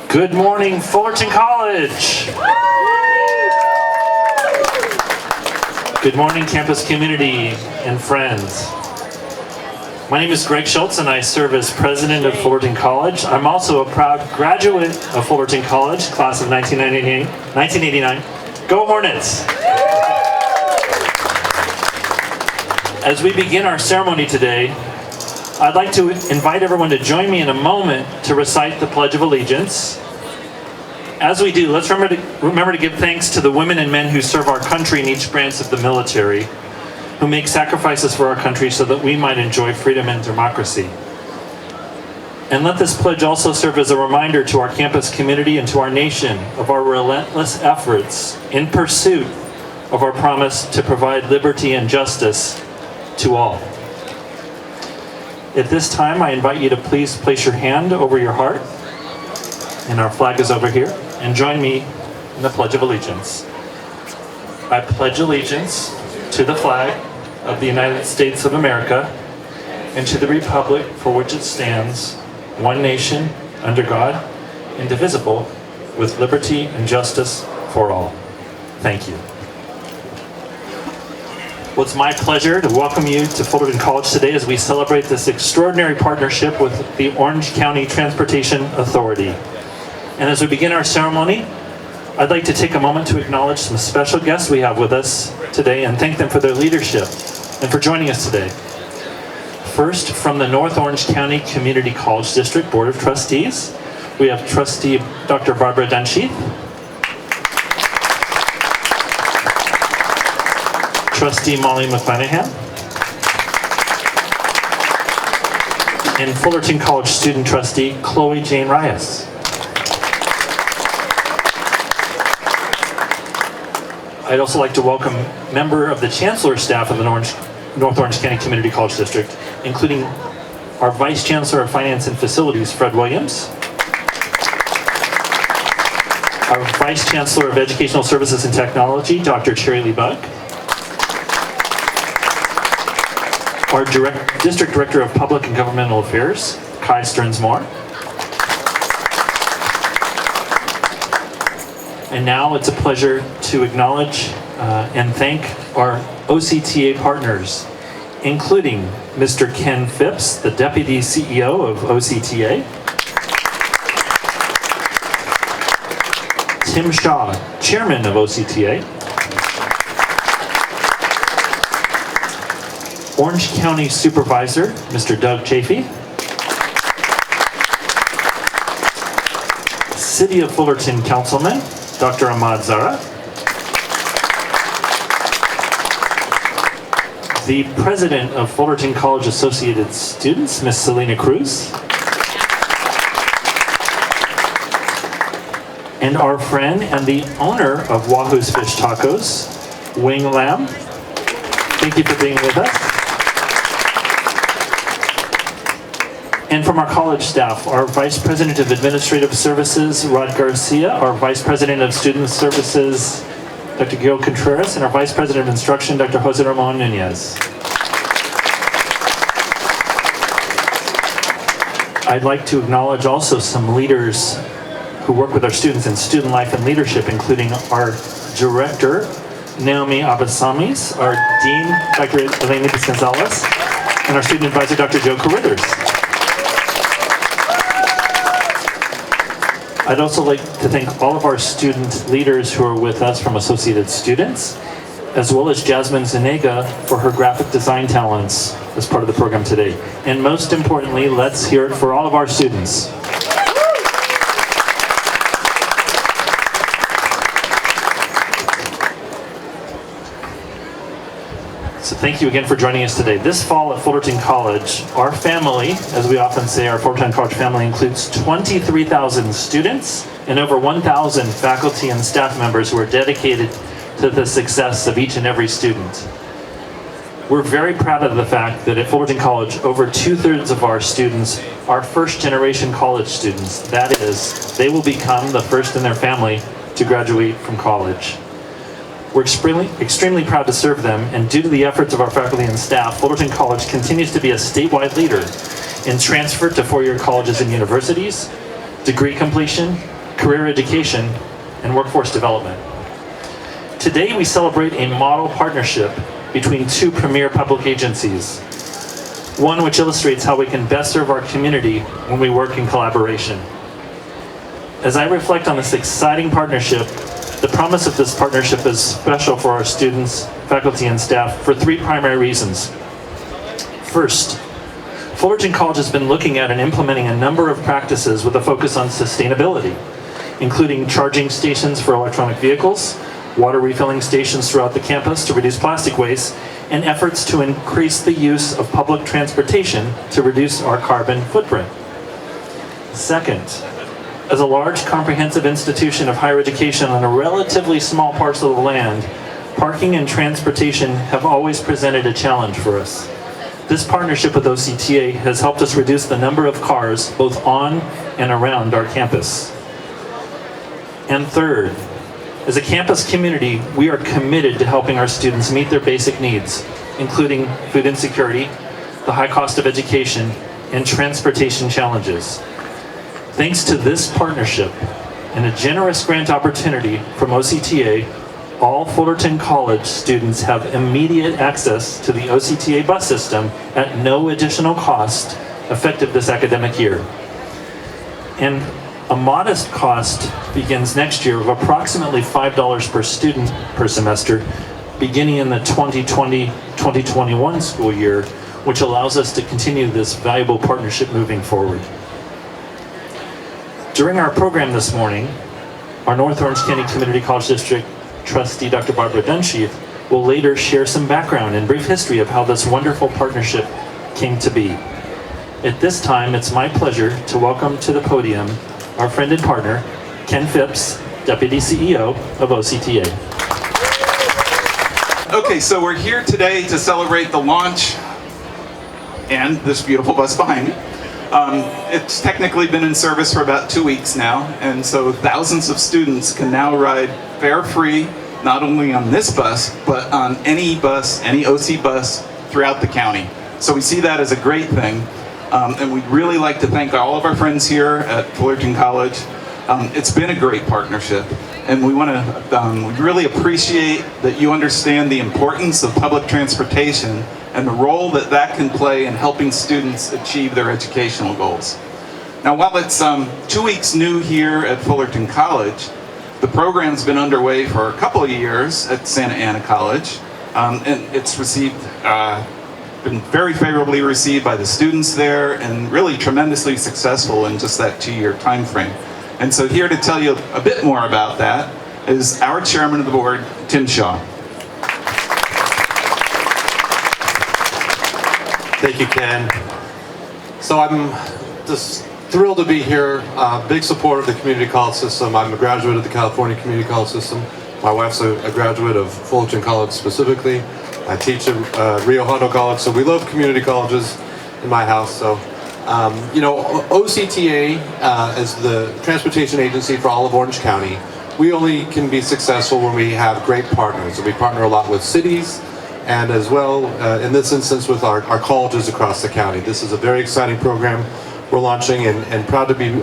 Good morning, Fullerton College. Good morning, campus community and friends. My name is Greg Schultz, and I serve as president of Fullerton College. I'm also a proud graduate of Fullerton College, class of 1989. Go Hornets! As we begin our ceremony today, I'd like to invite everyone to join me in a moment to recite the Pledge of Allegiance. As we do, let's remember to give thanks to the women and men who serve our country in each branch of the military, who make sacrifices for our country so that we might enjoy freedom and democracy. And let this pledge also serve as a reminder to our campus community and to our nation of our relentless efforts in pursuit of our promise to provide liberty and justice to all. At this time, I invite you to please place your hand over your heart, and our flag is over here, and join me in the Pledge of Allegiance. I pledge allegiance to the flag of the United States of America and to the republic for which it stands, one nation, under God, indivisible, with liberty and justice for all. Thank you. Well, it's my pleasure to welcome you to Fullerton College today as we celebrate this extraordinary partnership with the Orange County Transportation Authority. And as we begin our ceremony, I'd like to take a moment to acknowledge some special guests we have with us today and thank them for their leadership and for joining us today. First, from the North Orange County Community College District Board of Trustees, we have Trustee Dr. Barbara Dunsheath, Trustee Molly McClanahan, and Fullerton College Student Trustee Chloe Jane Reyes. I'd also like to welcome a member of the Chancellor staff of the North Orange County Community College District, including our Vice Chancellor of Finance and Facilities, Fred Williams, our Vice Chancellor of Educational Services and Technology, Dr. Cherry Lee Buck, our District Director of Public and Governmental Affairs, Kai Stearns-Moore. And now it's a pleasure to acknowledge and thank our OCTA partners, including Mr. Ken Phipps, the Deputy CEO of OCTA, Tim Shaw, Chairman of OCTA, Orange County Supervisor, Mr. Doug Chafee, City of Fullerton Councilman, Dr. Ahmad Zara, the President of Fullerton College Associated Students, Ms. Selena Cruz, and our friend and the owner of Wahoo's Fish Tacos, Wing Lam. Thank you for being with us. And from our college staff, our Vice President of Administrative Services, Rod Garcia, our Vice President of Student Services, Dr. Gil Contreras, and our Vice President of Instruction, Dr. Jose Ramon Nunez. I'd like to acknowledge also some leaders who work with our students in student life and leadership, including our Director, Naomi Abasamis, our Dean, Dr. Elena Gonzalez, and our Student Advisor, Dr. Joe Carruthers. I'd also like to thank all of our student leaders who are with us from Associated Students, as well as Jasmine Zanega for her graphic design talents as part of the program today. And most importantly, let's hear it for all of our students. So thank you again for joining us today. This fall at Fullerton College, our family, as we often say, our Fullerton College family includes 23,000 students and over 1,000 faculty and staff members who are dedicated to the success of each and every student. We're very proud of the fact that at Fullerton College, over 2/3 of our students are first-generation college students. That is, they will become the first in their family to graduate from college. We're extremely proud to serve them, and due to the efforts of our faculty and staff, Fullerton College continues to be a statewide leader in transfer to four-year colleges and universities, degree completion, career education, and workforce development. Today, we celebrate a model partnership between two premier public agencies, one which illustrates how we can best serve our community when we work in collaboration. As I reflect on this exciting partnership, the promise of this partnership is special for our students, faculty, and staff for three primary reasons. First, Fullerton College has been looking at and implementing a number of practices with a focus on sustainability, including charging stations for electronic vehicles, water refilling stations throughout the campus to reduce plastic waste, and efforts to increase the use of public transportation to reduce our carbon footprint. Second, as a large comprehensive institution of higher education on a relatively small parcel of land, parking and transportation have always presented a challenge for us. This partnership with OCTA has helped us reduce the number of cars both on and around our campus. And third, as a campus community, we are committed to helping our students meet their basic needs, including food insecurity, the high cost of education, and transportation challenges. Thanks to this partnership and a generous grant opportunity from OCTA, all Fullerton College students have immediate access to the OCTA bus system at no additional cost, effective this academic year. And a modest cost begins next year of approximately $5 per student per semester, beginning in the 2020-2021 school year, which allows us to continue this valuable partnership moving forward. During our program this morning, our North Orange County Community College District Trustee Dr. Barbara Dunsheath will later share some background and brief history of how this wonderful partnership came to be. At this time, it's my pleasure to welcome to the podium our friend and partner, Ken Phipps, Deputy CEO of OCTA. Okay, so we're here today to celebrate the launch and this beautiful bus behind me. It's technically been in service for about 2 weeks now, and so thousands of students can now ride fare-free, not only on this bus, but on any bus, any OC bus throughout the county. So we see that as a great thing, and we'd really like to thank all of our friends here at Fullerton College. It's been a great partnership, and we want to we really appreciate that you understand the importance of public transportation and the role that that can play in helping students achieve their educational goals. Now, while it's 2 weeks new here at Fullerton College, the program's been underway for a couple of years at Santa Ana College, and it's been very favorably received by the students there and really tremendously successful in just that 2-year time frame. And so here to tell you a bit more about that is our chairman of the board, Tim Shaw. Thank you, Ken. So I'm just thrilled to be here. Big supporter of the community college system. I'm a graduate of the California Community College System. My wife's a graduate of Fullerton College specifically. I teach at Rio Hondo College, so we love community colleges in my house. So, you know, OCTA is the transportation agency for all of Orange County. We only can be successful when we have great partners. So we partner a lot with cities, and as well, in this instance, with our colleges across the county. This is a very exciting program we're launching, and proud to be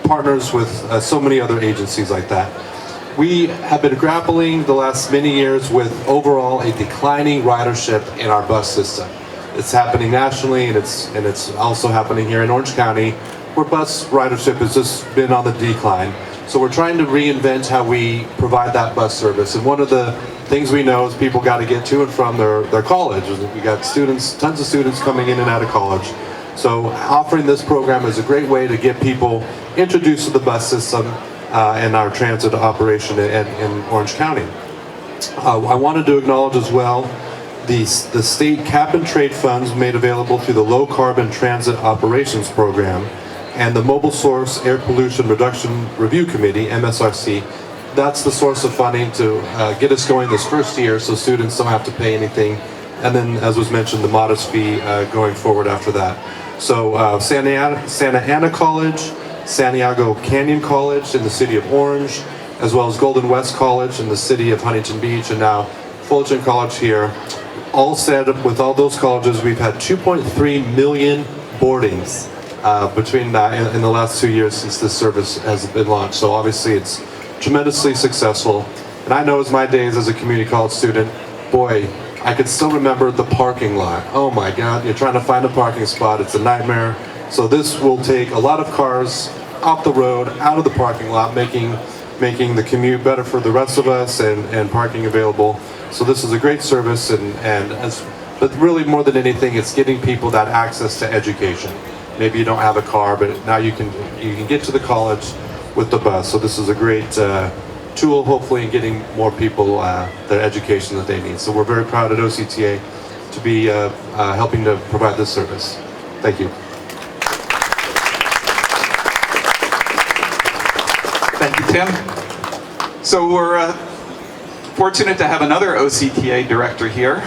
partners with so many other agencies like that. We have been grappling the last many years with overall a declining ridership in our bus system. It's happening nationally, and it's also happening here in Orange County, where bus ridership has just been on the decline. So we're trying to reinvent how we provide that bus service. And one of the things we know is people got to get to and from their college. We got students, tons of students coming in and out of college. So offering this program is a great way to get people introduced to the bus system and our transit operation in Orange County. I wanted to acknowledge as well the state cap and trade funds made available through the Low Carbon Transit Operations Program and the Mobile Source Air Pollution Reduction Review Committee, MSRC. That's the source of funding to get us going this first year so students don't have to pay anything. And then, as was mentioned, the modest fee going forward after that. So Santa Ana College, Santiago Canyon College in the city of Orange, as well as Golden West College in the city of Huntington Beach, and now Fullerton College here. All said, with all those colleges, we've had 2.3 million boardings between that in the last 2 years since this service has been launched. So obviously it's tremendously successful. And I know as my days as a community college student, boy, I could still remember the parking lot. Oh my God, you're trying to find a parking spot, it's a nightmare. So this will take a lot of cars off the road, out of the parking lot, making the commute better for the rest of us and parking available. So this is a great service, but really more than anything, it's getting people that access to education. Maybe you don't have a car, but now you can get to the college with the bus. So this is a great tool, hopefully, in getting more people the education that they need. So we're very proud at OCTA to be helping to provide this service. Thank you. Thank you, Tim. So we're fortunate to have another OCTA director here.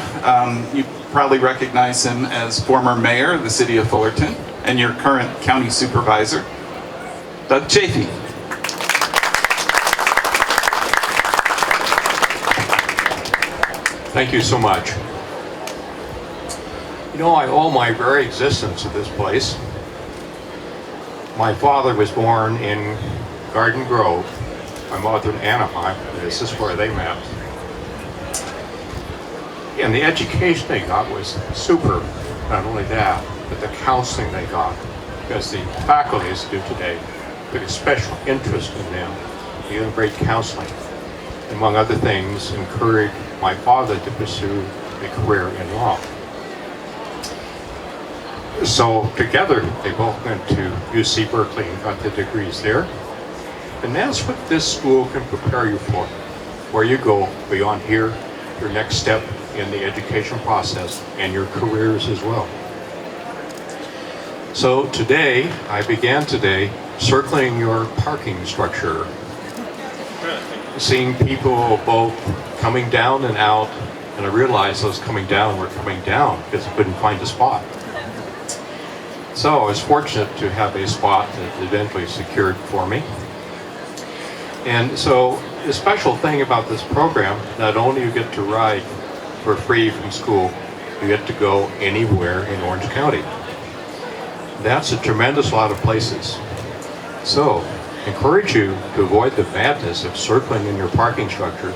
You probably recognize him as former mayor of the city of Fullerton and your current county supervisor, Doug Chafee. Thank you so much. You know, I owe my very existence to this place. My father was born in Garden Grove, my mother in Anaheim. This is where they met. And the education they got was super. Not only that, but the counseling they got, because the faculties do today took a special interest in them, giving great counseling. Among other things, encouraged my father to pursue a career in law. So together, they both went to UC Berkeley and got their degrees there. And that's what this school can prepare you for. Where you go beyond here, your next step in the education process and your careers as well. So today, I began today circling your parking structure, seeing people both coming down and out, and I realized those coming down were coming down because I couldn't find a spot. So I was fortunate to have a spot that eventually secured for me. And so the special thing about this program, not only you get to ride for free from school, you get to go anywhere in Orange County. That's a tremendous lot of places. So encourage you to avoid the madness of circling in your parking structure.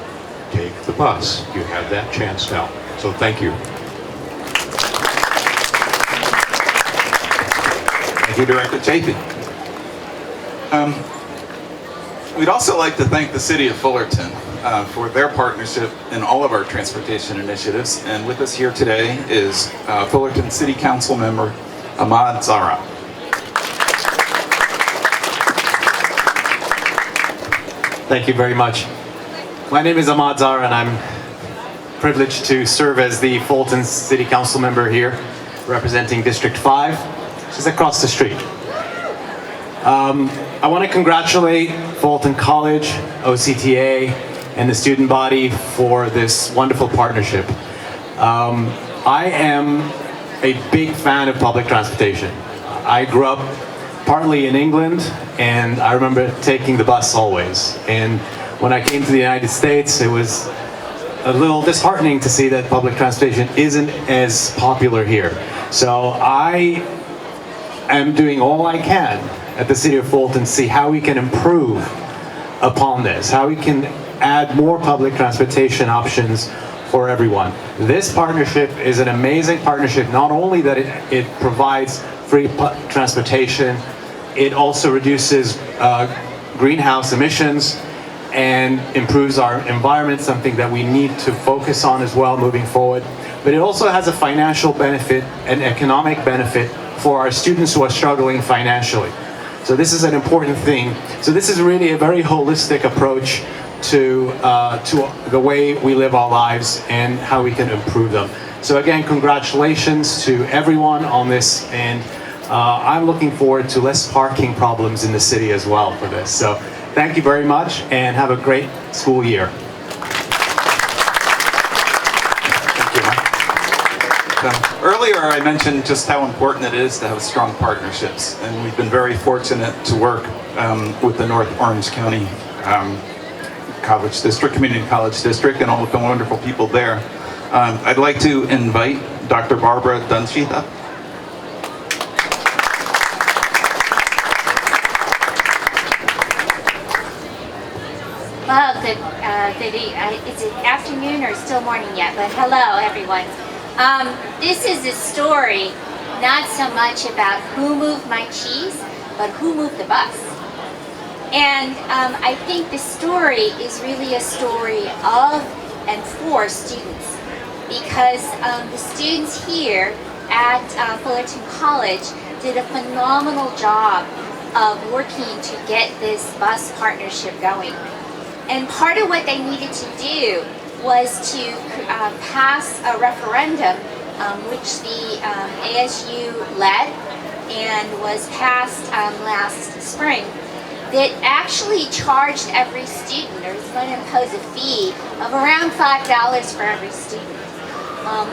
Take the bus. You have that chance now. So thank you. Thank you, Director Chafee. We'd also like to thank the City of Fullerton for their partnership in all of our transportation initiatives. And with us here today is Fullerton City Council member Ahmad Zara. Thank you very much. My name is Ahmad Zara, and I'm privileged to serve as the Fullerton City Council member here, representing District 5, which is across the street. I want to congratulate Fullerton College, OCTA, and the student body for this wonderful partnership. I am a big fan of public transportation. I grew up partly in England, and I remember taking the bus always. And when I came to the United States, it was a little disheartening to see that public transportation isn't as popular here. So I am doing all I can at the City of Fullerton to see how we can improve upon this, how we can add more public transportation options for everyone. This partnership is an amazing partnership, not only that it provides free transportation, it also reduces greenhouse emissions and improves our environment, something that we need to focus on as well moving forward. But it also has a financial benefit, an economic benefit for our students who are struggling financially. So this is an important thing. So this is really a very holistic approach to the way we live our lives and how we can improve them. So again, congratulations to everyone on this, and I'm looking forward to less parking problems in the city as well for this. So thank you very much, and have a great school year. Earlier I mentioned just how important it is to have strong partnerships, and we've been very fortunate to work with the North Orange County College District, Community College District, and all of the wonderful people there. I'd like to invite Dr. Barbara Dunsheath up. Well, is it afternoon or still morning yet? But hello, everyone. This is a story not so much about who moved my cheese, but who moved the bus. And I think the story is really a story of and for students, because the students here at Fullerton College did a phenomenal job of working to get this bus partnership going. And part of what they needed to do was to pass a referendum, which the ASU led and was passed last spring, that actually charged every student, or is going to impose a fee of around $5 for every student.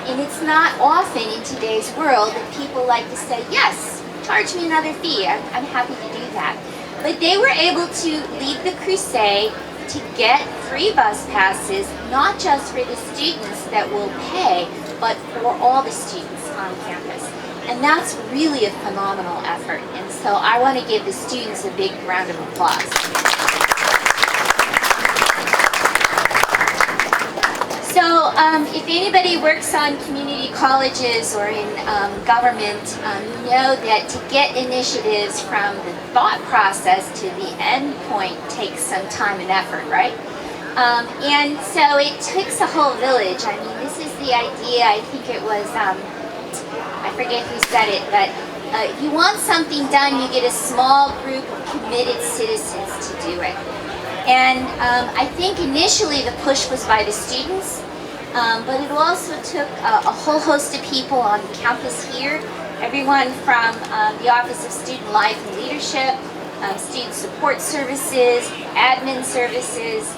And it's not often in today's world that people like to say, yes, charge me another fee, I'm happy to do that. But they were able to lead the crusade to get free bus passes, not just for the students that will pay, but for all the students on campus. And that's really a phenomenal effort. And so I want to give the students a big round of applause. So if anybody works on community colleges or in government, you know that to get initiatives from the thought process to the end point takes some time and effort, right? And so it takes a whole village. I mean, this is the idea, I think it was, I forget who said it, but you want something done, you get a small group of committed citizens to do it. And I think initially the push was by the students, but it also took a whole host of people on campus here, everyone from the Office of Student Life and Leadership, student support services, admin services,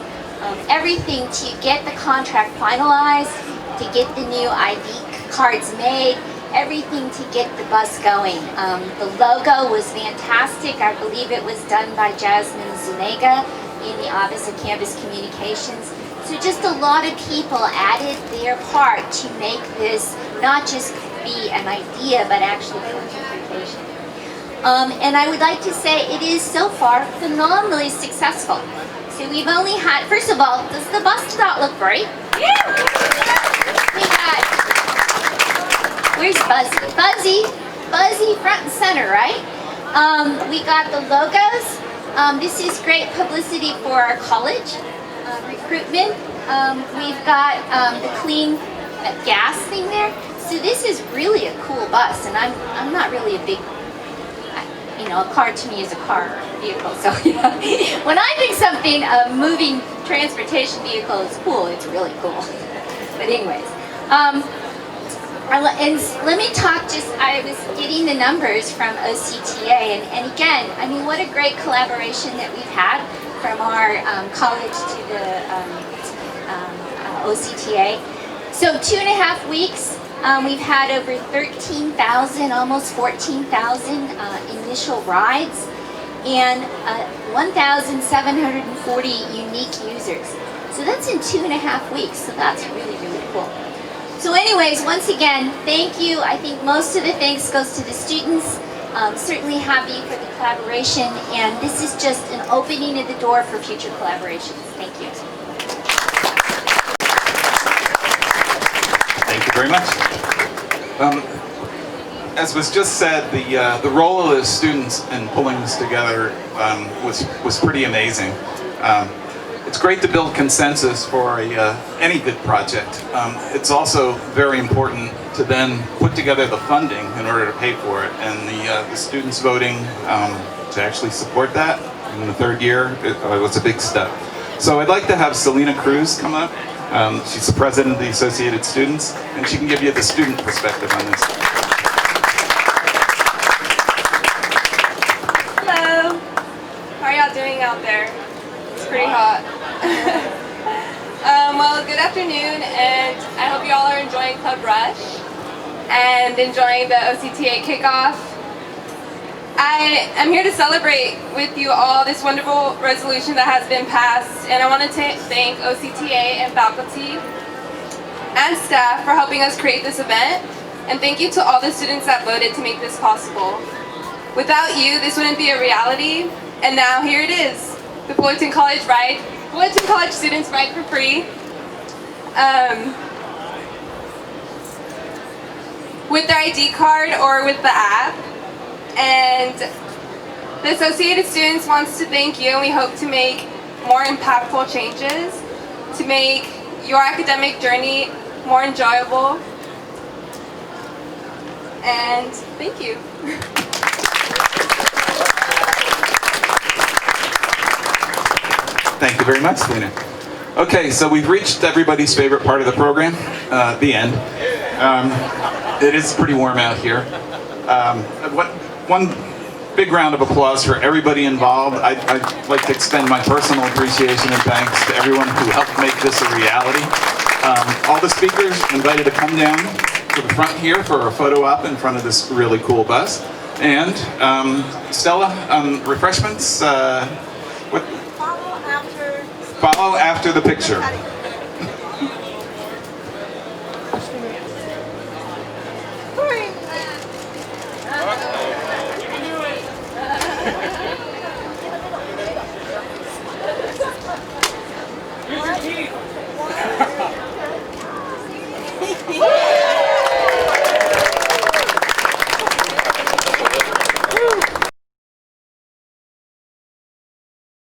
everything to get the contract finalized, to get the new ID cards made, everything to get the bus going. The logo was fantastic. I believe it was done by Jasmine Zuniga in the Office of Campus Communications. So just a lot of people added their part to make this not just be an idea, but actually come to fruition. And I would like to say it is so far phenomenally successful. So we've only had, first of all, does the bus not look great? Yeah. We got, where's Buzzy? Buzzy front and center, right? We got the logos. This is great publicity for our college. Recruitment. We've got the clean gas thing there. So this is really a cool bus, and I'm not really a big, you know, a car to me is a car or a vehicle. So when I think something a moving transportation vehicle is cool, it's really cool. But anyways, and let me talk. I was getting the numbers from OCTA, and again, I mean, what a great collaboration that we've had from our college to the OCTA. So 2.5 weeks, we've had over 13,000, almost 14,000 initial rides, and 1,740 unique users. So that's in 2.5 weeks, so that's really, really cool. So anyways, once again, thank you. I think most of the thanks goes to the students. Certainly happy for the collaboration, and this is just an opening of the door for future collaborations. Thank you. Thank you very much. As was just said, the role of the students in pulling this together was pretty amazing. It's great to build consensus for any good project. It's also very important to then put together the funding in order to pay for it, and the students voting to actually support that in the third year was a big step. So I'd like to have Selena Cruz come up. She's the president of the Associated Students, and she can give you the student perspective on this. Hello. How are y'all doing out there? It's pretty hot. Well, good afternoon, and I hope you all are enjoying Club Rush and enjoying the OCTA kickoff. I am here to celebrate with you all this wonderful resolution that has been passed, and I want to thank OCTA and faculty and staff for helping us create this event, and thank you to all the students that voted to make this possible. Without you, this wouldn't be a reality, and now here it is. The Fullerton College Ride Fullerton College students ride for free. With their ID card or with the app. And the Associated Students wants to thank you, and we hope to make more impactful changes to make your academic journey more enjoyable. And thank you. Thank you very much, Lena. Okay, so we've reached everybody's favorite part of the program, the end. It is pretty warm out here. One big round of applause for everybody involved. I'd like to extend my personal appreciation and thanks to everyone who helped make this a reality. All the speakers invited to come down to the front here for a photo op in front of this really cool bus. And Stella, refreshments, what? Follow after the picture. Woo!